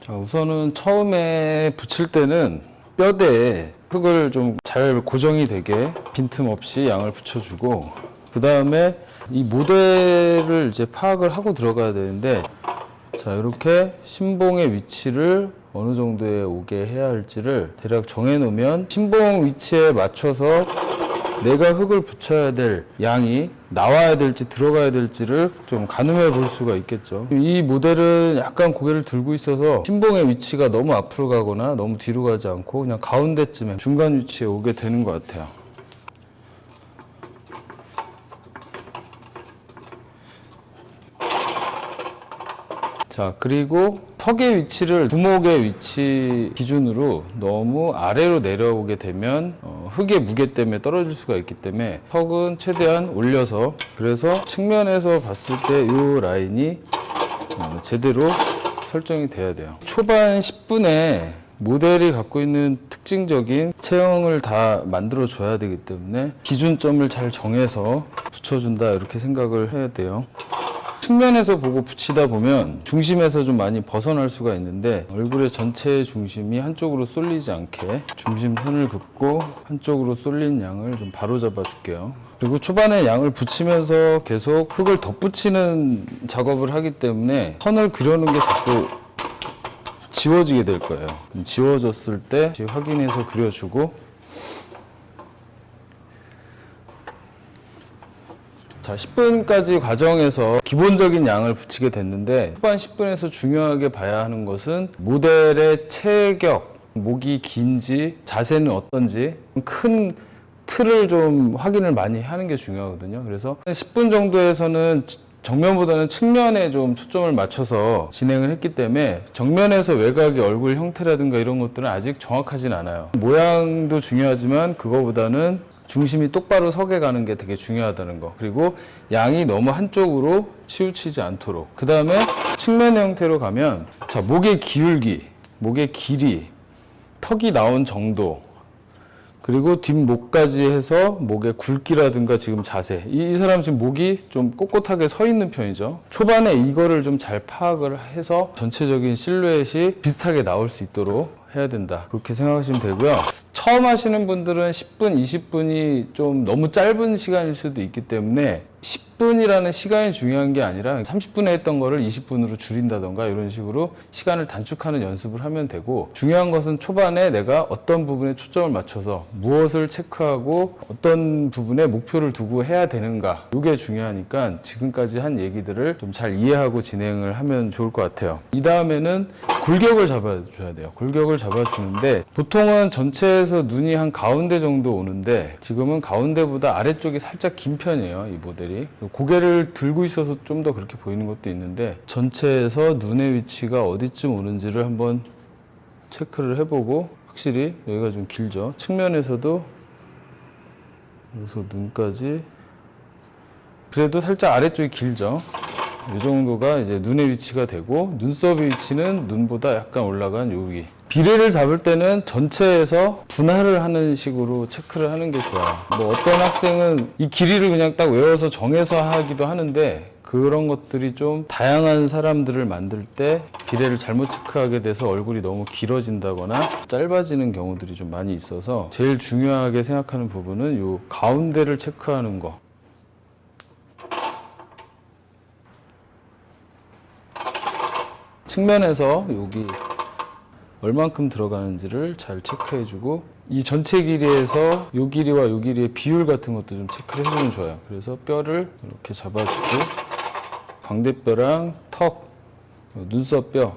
자, 우선은 처음에 붙일 때는 뼈대에 흙을 좀 잘 고정이 되게 빈틈없이 양을 붙여주고, 그 다음에 이 모델을 이제 파악을 하고 들어가야 되는데, 자, 이렇게 신봉의 위치를 어느 정도에 오게 해야 할지를 대략 정해 놓으면 신봉 위치에 맞춰서 내가 흙을 붙여야 될 양이 나와야 될지 들어가야 될지를 좀 가늠해 볼 수가 있겠죠. 이 모델은 약간 고개를 들고 있어서 신봉의 위치가 너무 앞으로 가거나 너무 뒤로 가지 않고 그냥 가운데쯤에 중간 위치에 오게 되는 것 같아요. 자, 그리고 턱의 위치를 부목의 위치 기준으로 너무 아래로 내려오게 되면 흙의 무게 때문에 떨어질 수가 있기 때문에 턱은 최대한 올려서, 그래서 측면에서 봤을 때 이 라인이 제대로 설정이 돼야 돼요. 초반 10분에 모델이 갖고 있는 특징적인 체형을 다 만들어 줘야 되기 때문에 기준점을 잘 정해서 붙여준다, 이렇게 생각을 해야 돼요. 측면에서 보고 붙이다 보면 중심에서 좀 많이 벗어날 수가 있는데, 얼굴의 전체의 중심이 한쪽으로 쏠리지 않게 중심선을 긋고 한쪽으로 쏠린 양을 좀 바로 잡아 줄게요. 그리고 초반에 양을 붙이면서 계속 흙을 덧붙이는 작업을 하기 때문에 선을 그려놓은 게 자꾸 지워지게 될 거예요. 지워졌을 때 확인해서 그려주고, 자, 10분까지 과정에서 기본적인 양을 붙이게 됐는데, 후반 10분에서 중요하게 봐야 하는 것은 모델의 체격, 목이 긴지 자세는 어떤지 큰 틀을 좀 확인을 많이 하는 게 중요하거든요. 그래서 10분 정도에서는 정면보다는 측면에 좀 초점을 맞춰서 진행을 했기 때문에 정면에서 외곽의 얼굴 형태라든가 이런 것들은 아직 정확하진 않아요. 모양도 중요하지만 그거보다는 중심이 똑바로 서게 가는 게 되게 중요하다는 거, 그리고 양이 너무 한쪽으로 치우치지 않도록. 그 다음에 측면의 형태로 가면, 자, 목의 기울기, 목의 길이, 턱이 나온 정도, 그리고 뒷목까지 해서 목의 굵기라든가 지금 자세, 이 사람 지금 목이 좀 꼿꼿하게 서 있는 편이죠. 초반에 이거를 좀 잘 파악을 해서 전체적인 실루엣이 비슷하게 나올 수 있도록 해야 된다, 그렇게 생각하시면 되고요. 처음 하시는 분들은 10분, 20분이 좀 너무 짧은 시간일 수도 있기 때문에 10분이라는 시간이 중요한 게 아니라 30분에 했던 거를 20분으로 줄인다던가 이런 식으로 시간을 단축하는 연습을 하면 되고, 중요한 것은 초반에 내가 어떤 부분에 초점을 맞춰서 무엇을 체크하고 어떤 부분에 목표를 두고 해야 되는가, 이게 중요하니까 지금까지 한 얘기들을 좀 잘 이해하고 진행을 하면 좋을 것 같아요. 이 다음에는 골격을 잡아줘야 돼요. 골격을 잡아주는데 보통은 전체에서 눈이 한 가운데 정도 오는데 지금은 가운데보다 아래쪽이 살짝 긴 편이에요, 이 모델이. 고개를 들고 있어서 좀 더 그렇게 보이는 것도 있는데, 전체에서 눈의 위치가 어디쯤 오는지를 한번 체크를 해보고, 확실히 여기가 좀 길죠. 측면에서도 여기서 눈까지 그래도 살짝 아래쪽이 길죠. 이 정도가 이제 눈의 위치가 되고, 눈썹의 위치는 눈보다 약간 올라간 여기. 비례를 잡을 때는 전체에서 분할을 하는 식으로 체크를 하는 게 좋아요. 뭐 어떤 학생은 이 길이를 그냥 딱 외워서 정해서 하기도 하는데, 그런 것들이 좀 다양한 사람들을 만들 때 비례를 잘못 체크하게 돼서 얼굴이 너무 길어진다거나 짧아지는 경우들이 좀 많이 있어서, 제일 중요하게 생각하는 부분은 이 가운데를 체크하는 거. 측면에서 여기 얼만큼 들어가는지를 잘 체크해주고, 이 전체 길이에서 이 길이와 이 길이의 비율 같은 것도 좀 체크를 해주면 좋아요. 그래서 뼈를 이렇게 잡아주고, 광대뼈랑 턱, 눈썹뼈,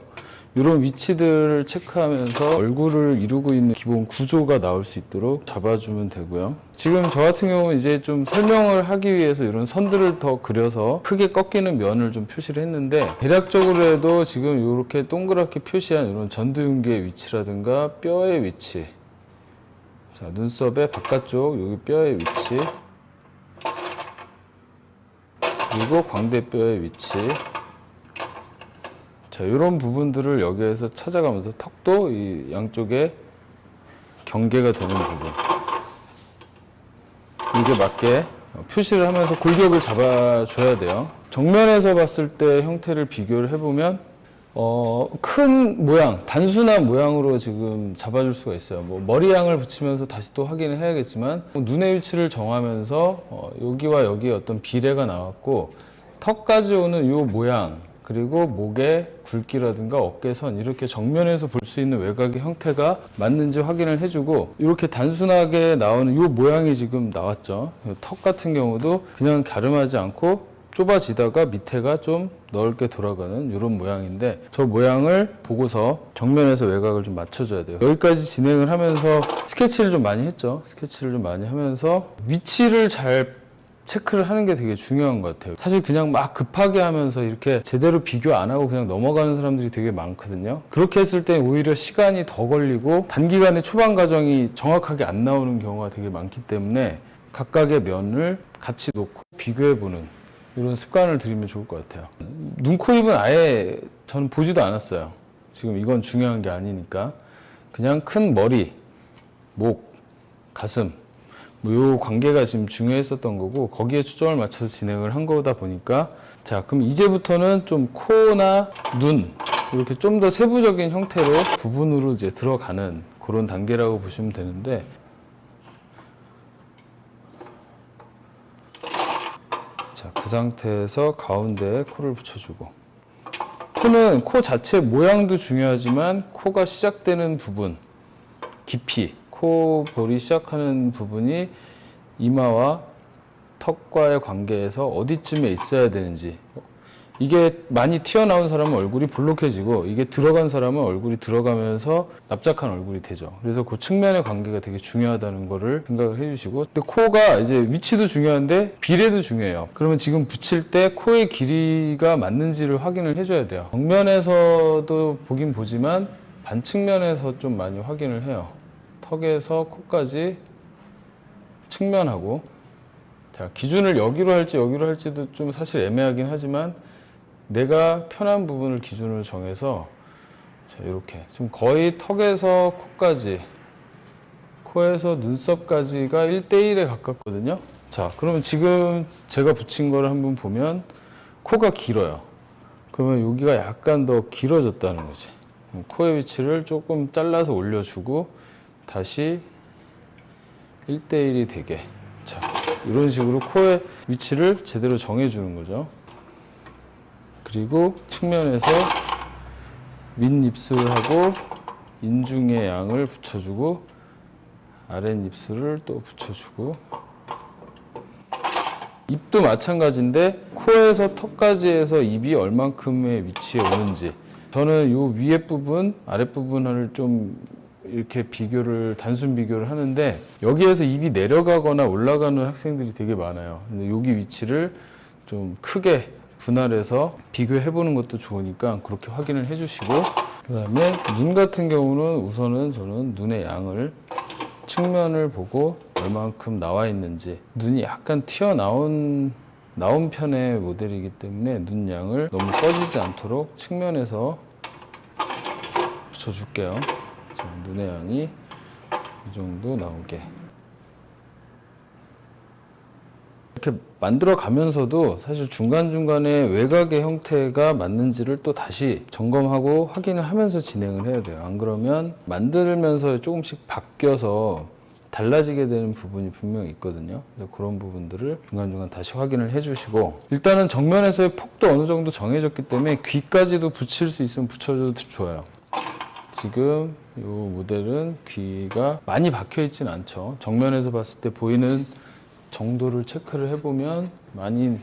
이런 위치들을 체크하면서 얼굴을 이루고 있는 기본 구조가 나올 수 있도록 잡아주면 되고요. 지금 저 같은 경우는 이제 좀 설명을 하기 위해서 이런 선들을 더 그려서 크게 꺾이는 면을 좀 표시를 했는데, 대략적으로 해도 지금 이렇게 동그랗게 표시한 이런 전두윤계의 위치라든가 뼈의 위치, 자, 눈썹의 바깥쪽 여기 뼈의 위치, 그리고 광대뼈의 위치, 자, 이런 부분들을 여기에서 찾아가면서 턱도 이 양쪽에 경계가 되는 부분, 이게 맞게 표시를 하면서 골격을 잡아줘야 돼요. 정면에서 봤을 때 형태를 비교를 해보면 큰 모양, 단순한 모양으로 지금 잡아줄 수가 있어요. 뭐 머리양을 붙이면서 다시 또 확인을 해야겠지만 눈의 위치를 정하면서 여기와 여기에 어떤 비례가 나왔고 턱까지 오는 이 모양 그리고 목의 굵기라든가 어깨선 이렇게 정면에서 볼 수 있는 외곽의 형태가 맞는지 확인을 해주고 이렇게 단순하게 나오는 이 모양이 지금 나왔죠. 턱 같은 경우도 그냥 갸름하지 않고 좁아지다가 밑에가 좀 넓게 돌아가는 이런 모양인데 저 모양을 보고서 정면에서 외곽을 좀 맞춰줘야 돼요. 여기까지 진행을 하면서 스케치를 좀 많이 했죠. 스케치를 좀 많이 하면서 위치를 잘 체크를 하는 게 되게 중요한 것 같아요. 사실 그냥 막 급하게 하면서 이렇게 제대로 비교 안 하고 그냥 넘어가는 사람들이 되게 많거든요. 그렇게 했을 때 오히려 시간이 더 걸리고 단기간에 초반 과정이 정확하게 안 나오는 경우가 되게 많기 때문에 각각의 면을 같이 놓고 비교해보는 이런 습관을 들이면 좋을 것 같아요. 눈, 코, 입은 아예 저는 보지도 않았어요. 지금 이건 중요한 게 아니니까. 그냥 큰 머리, 목, 가슴 뭐 요 관계가 지금 중요했었던 거고 거기에 초점을 맞춰서 진행을 한 거다 보니까 자 그럼 이제부터는 좀 코나 눈 이렇게 좀 더 세부적인 형태로 부분으로 이제 들어가는 그런 단계라고 보시면 되는데 자, 그 상태에서 가운데에 코를 붙여주고 코는 코 자체 모양도 중요하지만 코가 시작되는 부분 깊이 코 볼이 시작하는 부분이 이마와 턱과의 관계에서 어디쯤에 있어야 되는지 이게 많이 튀어나온 사람은 얼굴이 볼록해지고 이게 들어간 사람은 얼굴이 들어가면서 납작한 얼굴이 되죠. 그래서 그 측면의 관계가 되게 중요하다는 거를 생각을 해주시고 근데 코가 이제 위치도 중요한데 비례도 중요해요. 그러면 지금 붙일 때 코의 길이가 맞는지를 확인을 해줘야 돼요. 정면에서도 보긴 보지만 반측면에서 좀 많이 확인을 해요. 턱에서 코까지 측면하고 자 기준을 여기로 할지 여기로 할지도 좀 사실 애매하긴 하지만 내가 편한 부분을 기준으로 정해서 자 이렇게 지금 거의 턱에서 코까지 코에서 눈썹까지가 1대1에 가깝거든요. 자 그러면 지금 제가 붙인 거를 한번 보면 코가 길어요. 그러면 여기가 약간 더 길어졌다는 거지. 코의 위치를 조금 잘라서 올려주고 다시 1대1이 되게 자 이런 식으로 코의 위치를 제대로 정해주는 거죠. 그리고 측면에서 윗입술하고 인중의 양을 붙여주고 아랫입술을 또 붙여주고 입도 마찬가지인데 코에서 턱까지 해서 입이 얼만큼의 위치에 오는지 저는 요 위에 부분 아랫부분을 좀 이렇게 비교를 단순 비교를 하는데 여기에서 입이 내려가거나 올라가는 학생들이 되게 많아요. 근데 여기 위치를 좀 크게 분할해서 비교해 보는 것도 좋으니까 그렇게 확인을 해 주시고 그다음에 눈 같은 경우는 우선은 저는 눈의 양을 측면을 보고 얼만큼 나와 있는지 눈이 약간 튀어나온 편의 모델이기 때문에 눈 양을 너무 꺼지지 않도록 측면에서 붙여줄게요. 자, 눈의 양이 이 정도 나오게 이렇게 만들어 가면서도 사실 중간중간에 외곽의 형태가 맞는지를 또 다시 점검하고 확인을 하면서 진행을 해야 돼요. 안 그러면 만들면서 조금씩 바뀌어서 달라지게 되는 부분이 분명히 있거든요. 그런 부분들을 중간중간 다시 확인을 해주시고 일단은 정면에서의 폭도 어느 정도 정해졌기 때문에 귀까지도 붙일 수 있으면 붙여줘도 좋아요. 지금 이 모델은 귀가 많이 박혀 있진 않죠. 정면에서 봤을 때 보이는 정도를 체크를 해보면 많이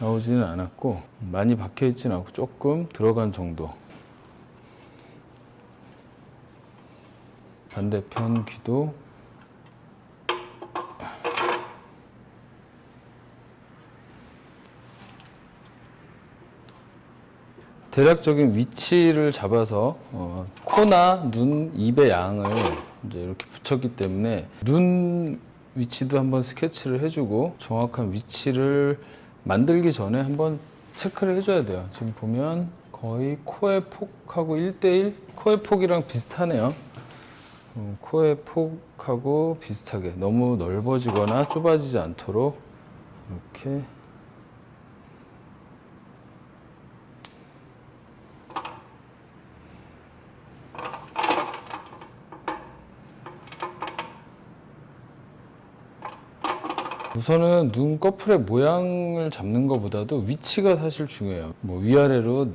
나오지는 않았고 많이 박혀 있지는 않고 조금 들어간 정도. 반대편 귀도 대략적인 위치를 잡아서 코나 눈, 입의 양을 이제 이렇게 붙였기 때문에 눈 위치도 한번 스케치를 해주고 정확한 위치를 만들기 전에 한번 체크를 해줘야 돼요. 지금 보면 거의 코의 폭하고 1대1 코의 폭이랑 비슷하네요. 코의 폭하고 비슷하게 너무 넓어지거나 좁아지지 않도록 이렇게 우선은 눈꺼풀의 모양을 잡는 것보다도 위치가 사실 중요해요. 뭐 위아래로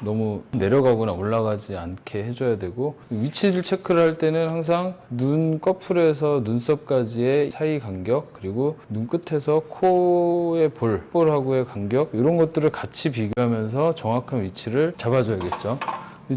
너무 내려가거나 올라가지 않게 해줘야 되고, 위치를 체크를 할 때는 항상 눈꺼풀에서 눈썹까지의 사이 간격, 그리고 눈끝에서 코의 볼하고의 간격, 이런 것들을 같이 비교하면서 정확한 위치를 잡아줘야겠죠.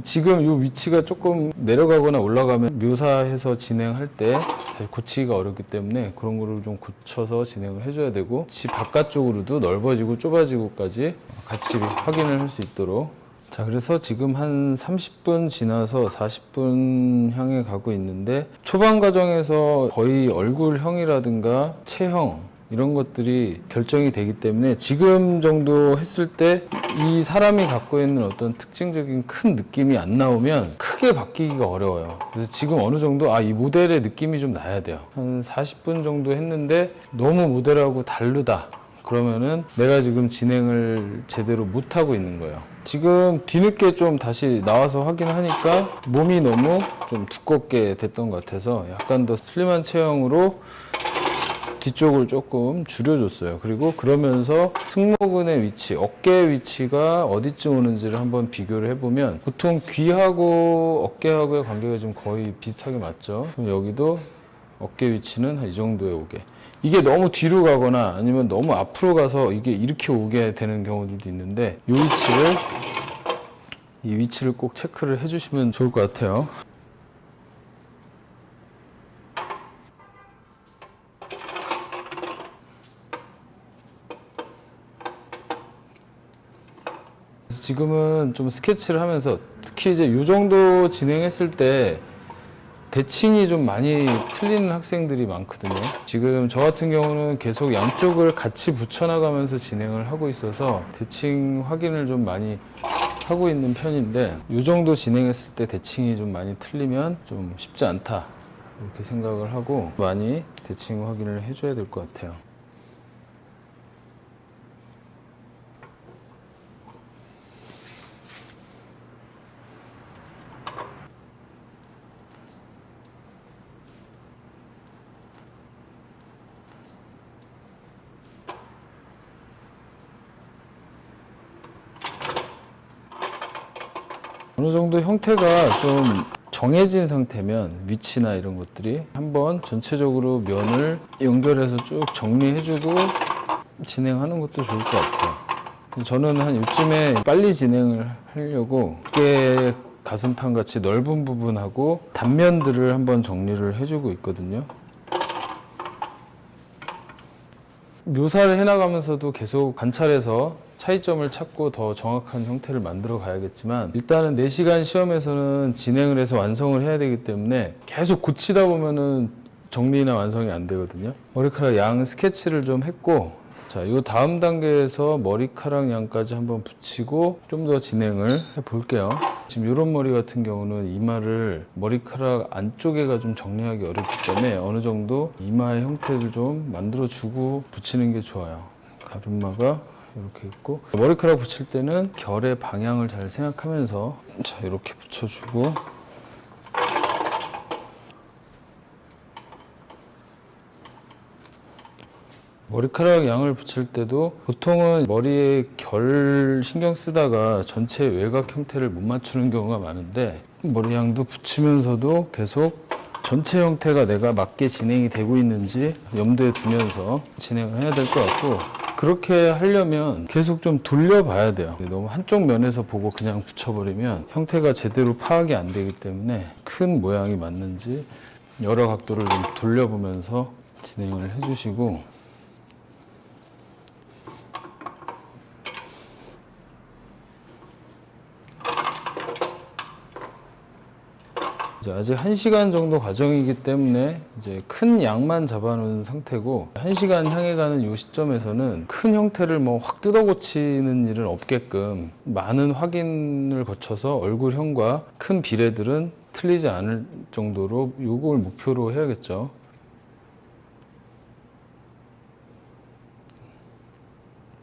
지금 이 위치가 조금 내려가거나 올라가면 묘사해서 진행할 때 사실 고치기가 어렵기 때문에 그런 거를 좀 고쳐서 진행을 해줘야 되고, 집 바깥쪽으로도 넓어지고 좁아지고까지 같이 확인을 할 수 있도록. 자, 그래서 지금 한 30분 지나서 40분 향해 가고 있는데, 초반 과정에서 거의 얼굴형이라든가 체형 이런 것들이 결정이 되기 때문에 지금 정도 했을 때 이 사람이 갖고 있는 어떤 특징적인 큰 느낌이 안 나오면 크게 바뀌기가 어려워요. 그래서 지금 어느 정도 이 모델의 느낌이 좀 나야 돼요. 한 40분 정도 했는데 너무 모델하고 다르다 그러면은 내가 지금 진행을 제대로 못하고 있는 거예요. 지금 뒤늦게 좀 다시 나와서 확인하니까 몸이 너무 좀 두껍게 됐던 것 같아서 약간 더 슬림한 체형으로 뒤쪽을 조금 줄여줬어요. 그리고 그러면서 승모근의 위치, 어깨 위치가 어디쯤 오는지를 한번 비교를 해보면 보통 귀하고 어깨하고의 관계가 좀 거의 비슷하게 맞죠. 그럼 여기도 어깨 위치는 한 이 정도에 오게. 이게 너무 뒤로 가거나 아니면 너무 앞으로 가서 이게 이렇게 오게 되는 경우들도 있는데, 이 위치를 꼭 체크를 해주시면 좋을 것 같아요. 지금은 좀 스케치를 하면서 특히 이제 이 정도 진행했을 때 대칭이 좀 많이 틀리는 학생들이 많거든요. 지금 저 같은 경우는 계속 양쪽을 같이 붙여나가면서 진행을 하고 있어서 대칭 확인을 좀 많이 하고 있는 편인데, 이 정도 진행했을 때 대칭이 좀 많이 틀리면 좀 쉽지 않다 이렇게 생각을 하고 많이 대칭 확인을 해줘야 될 것 같아요. 어느 정도 형태가 좀 정해진 상태면 위치나 이런 것들이 한번 전체적으로 면을 연결해서 쭉 정리해주고 진행하는 것도 좋을 것 같아요. 저는 한 요즘에 빨리 진행을 하려고 어깨 가슴판 같이 넓은 부분하고 단면들을 한번 정리를 해주고 있거든요. 묘사를 해나가면서도 계속 관찰해서 차이점을 찾고 더 정확한 형태를 만들어 가야겠지만, 일단은 4시간 시험에서는 진행을 해서 완성을 해야 되기 때문에 계속 고치다 보면은 정리나 완성이 안 되거든요. 머리카락 양 스케치를 좀 했고, 자, 이 다음 단계에서 머리카락 양까지 한번 붙이고 좀 더 진행을 해 볼게요. 지금 이런 머리 같은 경우는 이마를 머리카락 안쪽에가 좀 정리하기 어렵기 때문에 어느 정도 이마의 형태를 좀 만들어주고 붙이는 게 좋아요. 가르마가 이렇게 있고, 머리카락 붙일 때는 결의 방향을 잘 생각하면서 자, 이렇게 붙여주고, 머리카락 양을 붙일 때도 보통은 머리에 결 신경 쓰다가 전체 외곽 형태를 못 맞추는 경우가 많은데, 머리 양도 붙이면서도 계속 전체 형태가 내가 맞게 진행이 되고 있는지 염두에 두면서 진행을 해야 될 것 같고, 그렇게 하려면 계속 좀 돌려봐야 돼요. 너무 한쪽 면에서 보고 그냥 붙여버리면 형태가 제대로 파악이 안 되기 때문에 큰 모양이 맞는지 여러 각도를 좀 돌려보면서 진행을 해주시고, 아직 1시간 정도 과정이기 때문에 이제 큰 양만 잡아놓은 상태고, 1시간 향해 가는 이 시점에서는 큰 형태를 뭐 확 뜯어 고치는 일은 없게끔 많은 확인을 거쳐서 얼굴형과 큰 비례들은 틀리지 않을 정도로 요걸 목표로 해야겠죠.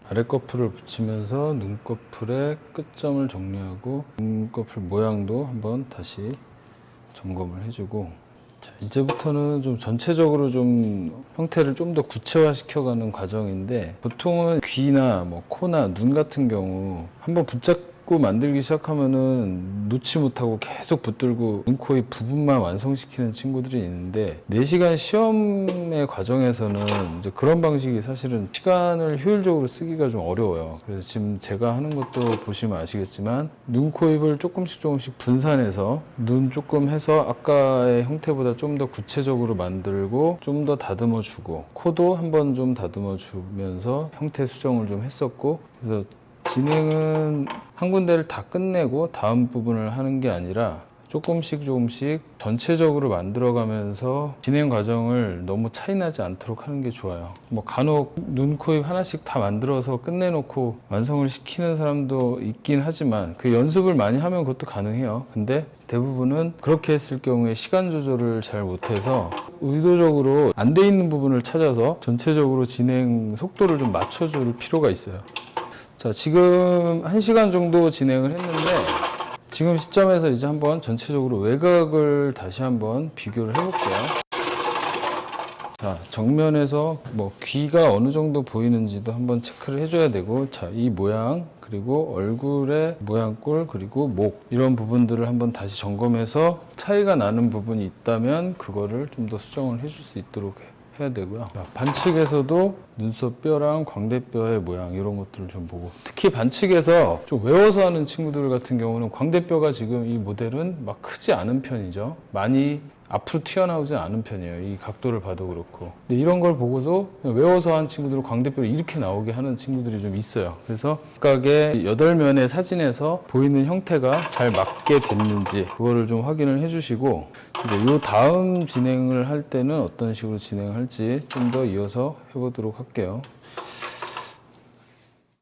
아랫꺼풀을 붙이면서 눈꺼풀의 끝점을 정리하고 눈꺼풀 모양도 한번 다시 점검을 해주고, 자, 이제부터는 좀 전체적으로 좀 형태를 좀 더 구체화시켜가는 과정인데, 보통은 귀나 뭐 코나 눈 같은 경우 한번 붙잡고 만들기 시작하면은 놓지 못하고 계속 붙들고 눈, 코, 입 부분만 완성시키는 친구들이 있는데, 4시간 시험의 과정에서는 이제 그런 방식이 사실은 시간을 효율적으로 쓰기가 좀 어려워요. 그래서 지금 제가 하는 것도 보시면 아시겠지만, 눈, 코, 입을 조금씩 분산해서 눈 조금 해서 아까의 형태보다 좀 더 구체적으로 만들고 좀 더 다듬어 주고, 코도 한번 좀 다듬어 주면서 형태 수정을 좀 했었고, 그래서 진행은 한 군데를 다 끝내고 다음 부분을 하는 게 아니라 조금씩 전체적으로 만들어가면서 진행 과정을 너무 차이나지 않도록 하는 게 좋아요. 뭐 간혹 눈, 코, 입 하나씩 다 만들어서 끝내놓고 완성을 시키는 사람도 있긴 하지만, 그 연습을 많이 하면 그것도 가능해요. 근데 대부분은 그렇게 했을 경우에 시간 조절을 잘 못해서 의도적으로 안 돼 있는 부분을 찾아서 전체적으로 진행 속도를 좀 맞춰줄 필요가 있어요. 자, 지금 1시간 정도 진행을 했는데, 지금 시점에서 이제 한번 전체적으로 외곽을 다시 한번 비교를 해볼게요. 자, 정면에서 뭐 귀가 어느 정도 보이는지도 한번 체크를 해줘야 되고, 자, 이 모양, 그리고 얼굴의 모양꼴, 그리고 목, 이런 부분들을 한번 다시 점검해서 차이가 나는 부분이 있다면 그거를 좀 더 수정을 해줄 수 있도록 해야 되고요. 반측에서도 눈썹 뼈랑 광대뼈의 모양, 이런 것들을 좀 보고, 특히 반측에서 좀 외워서 하는 친구들 같은 경우는 광대뼈가 지금 이 모델은 막 크지 않은 편이죠. 많이 앞으로 튀어나오진 않은 편이에요. 이 각도를 봐도 그렇고. 근데 이런 걸 보고도 외워서 한 친구들은 광대뼈를 이렇게 나오게 하는 친구들이 좀 있어요. 그래서 각각의 8면의 사진에서 보이는 형태가 잘 맞게 됐는지 그거를 좀 확인을 해주시고, 이제 요 다음 진행을 할 때는 어떤 식으로 진행을 할지 좀 더 이어서 해보도록 할게요.